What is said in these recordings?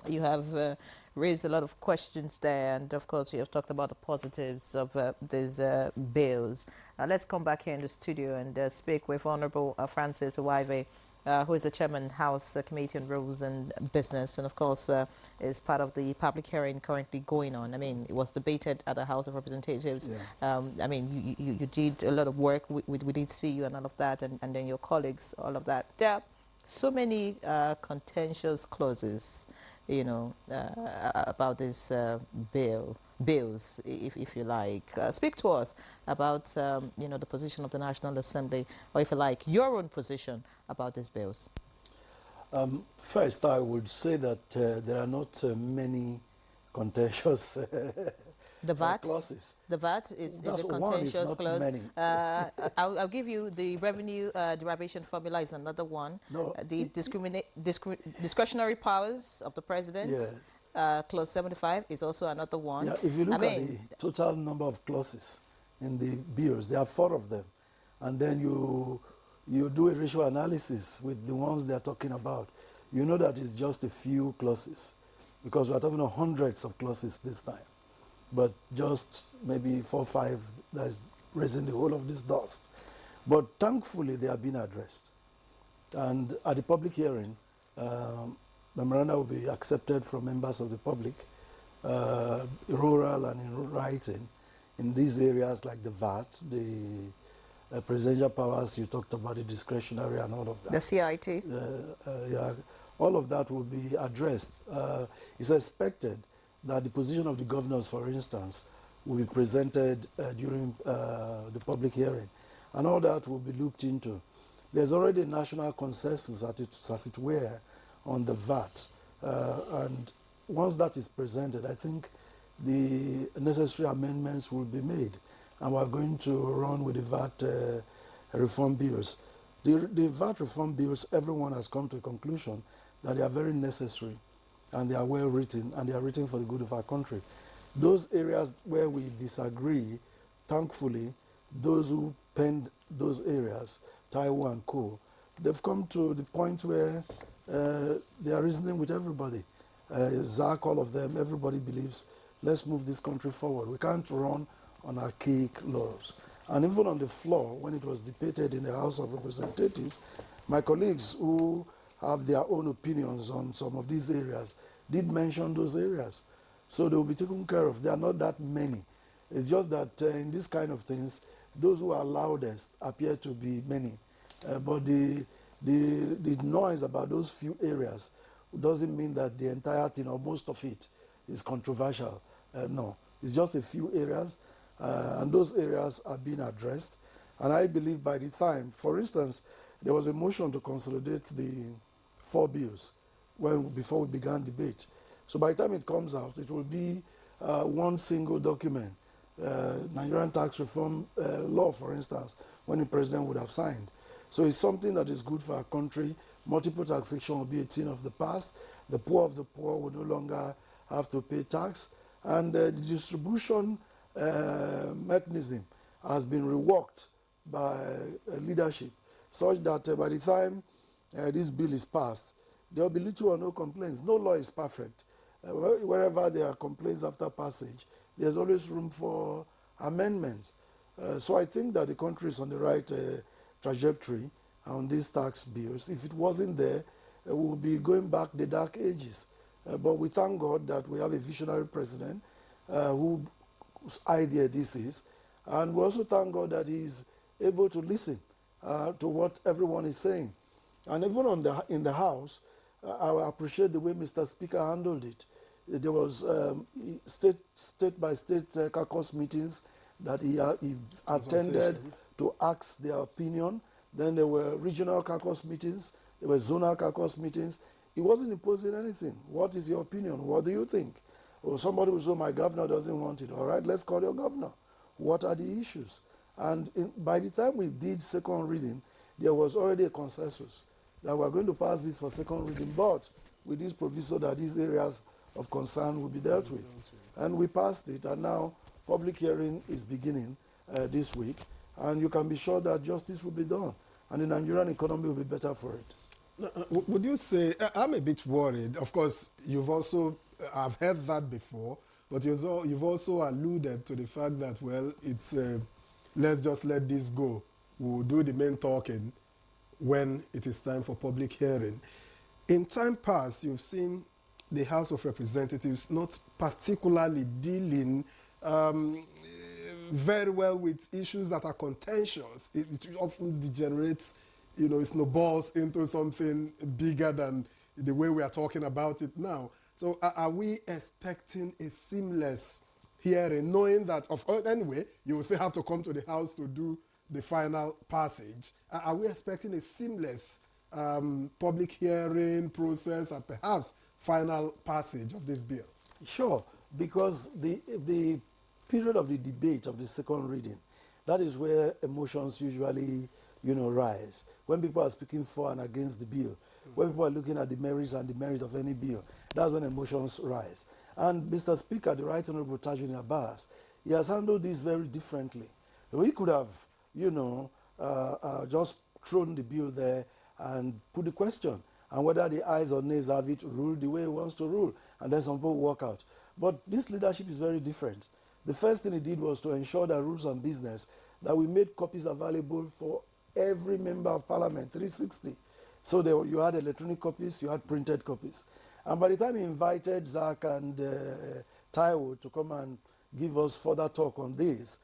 You have raised a lot of questions there, and of course, you have talked about the positives of these bills. Let's come back here in the studio and speak with Honorable Francis Uwaive, who is the chairman House Committee on Rules and Business, and of course is part of the public hearing currently going on. I mean, it was debated at the House of Representatives. Yeah. I mean, you did a lot of work. We did see you and all of that, and then your colleagues, all of that. There are so many contentious clauses, you know, about this bills, if you like. Speak to us about, you know, the position of the National Assembly, or if you like, your own position about these bills. First, I would say that there are not many contentious the VAT clauses. The VAT is a contentious clause. I'll give you the revenue derivation formula is another one. No, the discretionary powers of the president. Yes. Clause 75 is also another one. Yeah, if you look at the total number of clauses in the bills, there are 4 of them, and then you do a ratio analysis with the ones they are talking about. You know that it's just a few clauses, because we are talking of hundreds of clauses this time, but just maybe 4 or 5 that is raising the whole of this dust. But thankfully, they are being addressed. And at the public hearing, memoranda will be accepted from members of the public, rural and in writing, in these areas like the VAT, the presidential powers, you talked about the discretionary and all of that. The CIT. Yeah, all of that will be addressed. It's expected that the position of the governors, for instance, will be presented during the public hearing, and all that will be looked into. There's already a national consensus, as it were, on the VAT, and once that is presented, I think the necessary amendments will be made, and we're going to run with the VAT reform bills. The VAT reform bills, everyone has come to a conclusion that they are very necessary, and they are well written, and they are written for the good of our country. Those areas where we disagree, thankfully, those who penned those areas, Taiwan and Co., they've come to the point where they are reasoning with everybody. Zach, all of them, everybody believes, let's move this country forward. We can't run on archaic laws. And even on the floor, when it was debated in the House of Representatives, my colleagues who have their own opinions on some of these areas did mention those areas. So they will be taken care of. There are not that many. It's just that in these kind of things, those who are loudest appear to be many. But the noise about those few areas doesn't mean that the entire thing or most of it is controversial. No, it's just a few areas, and those areas are being addressed. And I believe by the time, for instance, there was a motion to consolidate the 4 bills before we began debate. So by the time it comes out, it will be one single document. Nigerian tax reform law, for instance, when the president would have signed. So it's something that is good for our country. Multiple taxation will be a thing of the past. The poor of the poor will no longer have to pay tax. And the distribution mechanism has been reworked by leadership, such that by the time this bill is passed, there will be little or no complaints. No law is perfect. Wherever there are complaints after passage, there's always room for amendments. So I think that the country is on the right trajectory on these tax bills. If it wasn't there, we would be going back the dark ages. But we thank God that we have a visionary president whose idea this is. And we also thank God that he is able to listen to what everyone is saying. And even in the House, I appreciate the way Mr. Speaker handled it. There was state-by-state caucus meetings that he attended to ask their opinion. Then there were regional caucus meetings. There were zonal caucus meetings. He wasn't imposing anything. What is your opinion? What do you think? Or somebody will say, my governor doesn't want it. All right, let's call your governor. What are the issues? And by the time we did second reading, there was already a consensus that we're going to pass this for second reading, but with this proviso that these areas of concern will be dealt with. And we passed it, and now public hearing is beginning this week, and you can be sure that justice will be done, and the Nigerian economy will be better for it. Would you say, I'm a bit worried. Of course, you've also, I've heard that before, but you've also alluded to the fact that, well, it's, let's just let this go. We'll do the main talking when it is time for public hearing. In time past, you've seen the House of Representatives not particularly dealing very well with issues that are contentious. It often degenerates, it snowballs into something bigger than the way we are talking about it now. So are we expecting a seamless hearing, knowing that, anyway, you will still have to come to the House to do the final passage? Are we expecting a seamless public hearing process and perhaps final passage of this bill? Sure, because the period of the debate of the second reading, that is where emotions usually, rise. When people are speaking for and against the bill, when people are looking at the merits and the merit of any bill, that's when emotions rise. And Mr. Speaker, the Right Honorable Tajudeen Abbas, he has handled this very differently. He could have, just thrown the bill there and put the question, and whether the ayes or nays have it ruled the way he wants to rule, and then some people walk out. But this leadership is very different. The first thing he did was to ensure that rules on business, that we made copies available for every member of parliament, 360. So you had electronic copies, you had printed copies. And by the time he invited Zach and Taiwo to come and give us further talk on this,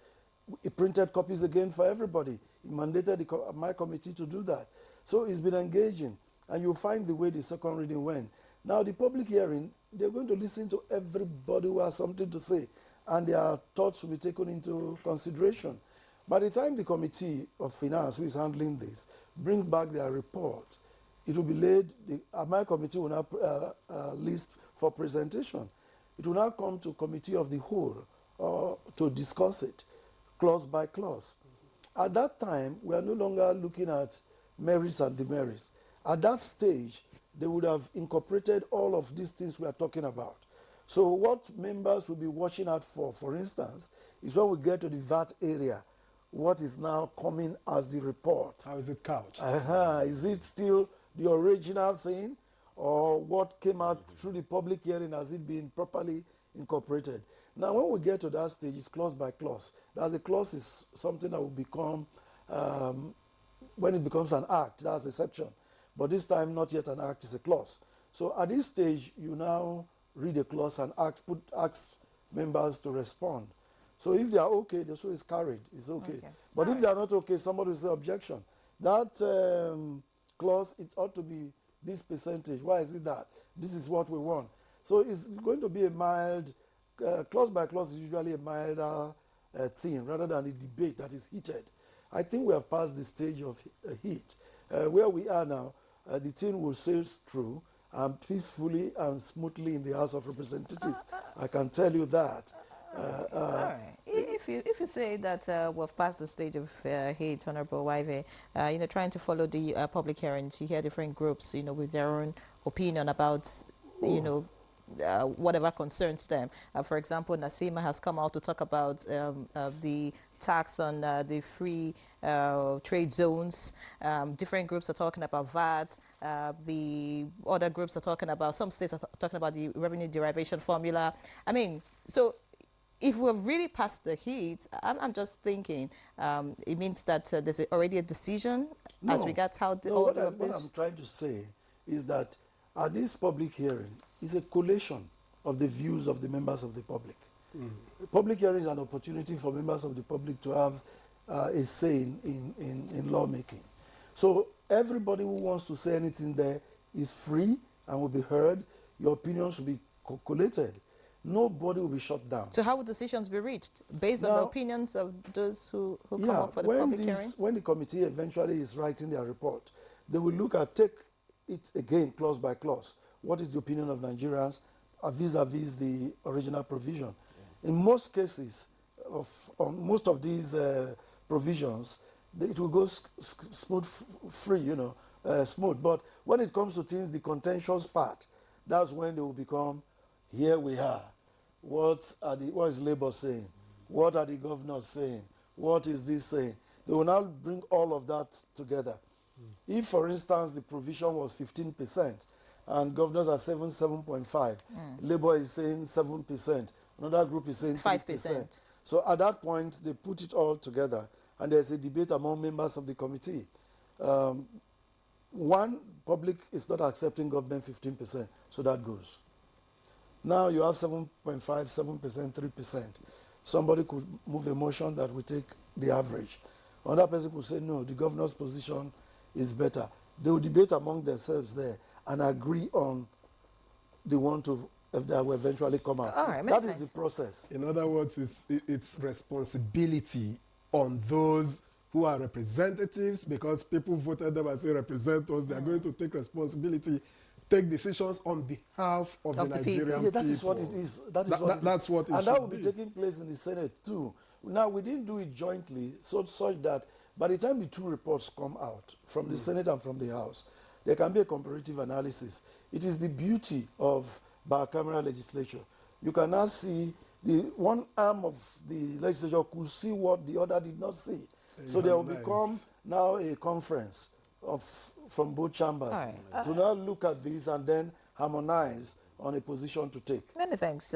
he printed copies again for everybody. He mandated my committee to do that. So it's been engaging. And you'll find the way the second reading went. Now, the public hearing, they're going to listen to everybody who has something to say, and their thoughts will be taken into consideration. By the time the Committee of Finance, who is handling this, bring back their report, it will be laid, my committee will now list for presentation. It will now come to Committee of the Whole to discuss it, clause by clause. At that time, we are no longer looking at merits and demerits. At that stage, they would have incorporated all of these things we are talking about. So what members will be watching out for instance, is when we get to the VAT area, what is now coming as the report. How is it couched? Is it still the original thing, or what came out through the public hearing, has it been properly incorporated? Now, when we get to that stage, it's clause by clause. That's a clause is something that will become, when it becomes an act, that's a section. But this time, not yet an act, is a clause. So at this stage, you now read a clause and ask members to respond. So if they are okay, the show is carried, it's okay. But if they are not okay, somebody will say objection. That clause, it ought to be this percentage. Why is it that? This is what we want. So it's going to be a mild, clause by clause is usually a milder thing, rather than a debate that is heated. I think we have passed the stage of heat. Where we are now, the thing will sail through peacefully and smoothly in the House of Representatives. I can tell you that. All right. If you say that we've passed the stage of heat, Honorable Waive, trying to follow the public hearings, you hear different groups, with their own opinion about, whatever concerns them. For example, Nasima has come out to talk about the tax on the free trade zones. Different groups are talking about VAT. The other groups are talking about, some states are talking about the revenue derivation formula. I mean, so if we've really passed the heat, I'm just thinking it means that there's already a decision as regards how the order of this. What I'm trying to say is that at this public hearing is a collation of the views of the members of the public. Public hearing is an opportunity for members of the public to have a say in lawmaking. So everybody who wants to say anything there is free and will be heard. Your opinions will be collated. Nobody will be shut down. So how will decisions be reached? Based on the opinions of those who come up for the public hearing? When the committee eventually is writing their report, they will take it again clause by clause. What is the opinion of Nigerians vis-a-vis the original provision? In most cases, on most of these provisions, it will go smooth, smooth. But when it comes to things, the contentious part, that's when they will become, here we are. What is Labour saying? What are the governors saying? What is this saying? They will now bring all of that together. If, for instance, the provision was 15% and governors are 7.5, Labour is saying 7%, another group is saying 5%. So at that point, they put it all together and there's a debate among members of the committee. One, public is not accepting government 15%, so that goes. Now you have 7.5, 7%, 3%. Somebody could move a motion that will take the average. Another person could say, no, the governor's position is better. They will debate among themselves there and agree on the one that will eventually come out. All right, that is the process. In other words, it's responsibility on those who are representatives, because people voted them and say represent us. They are going to take responsibility, take decisions on behalf of the Nigerian people. Yeah, that is what it is. That's what it should and that will be be taking place in the Senate too. Now, we didn't do it jointly, such that by the time the two reports come out from the Senate and from the House, there can be a comparative analysis. It is the beauty of bicameral legislature. You can now see the one arm of the legislature could see what the other did not see. So there will become now a conference from both chambers to now look at this and then harmonize on a position to take. Many thanks.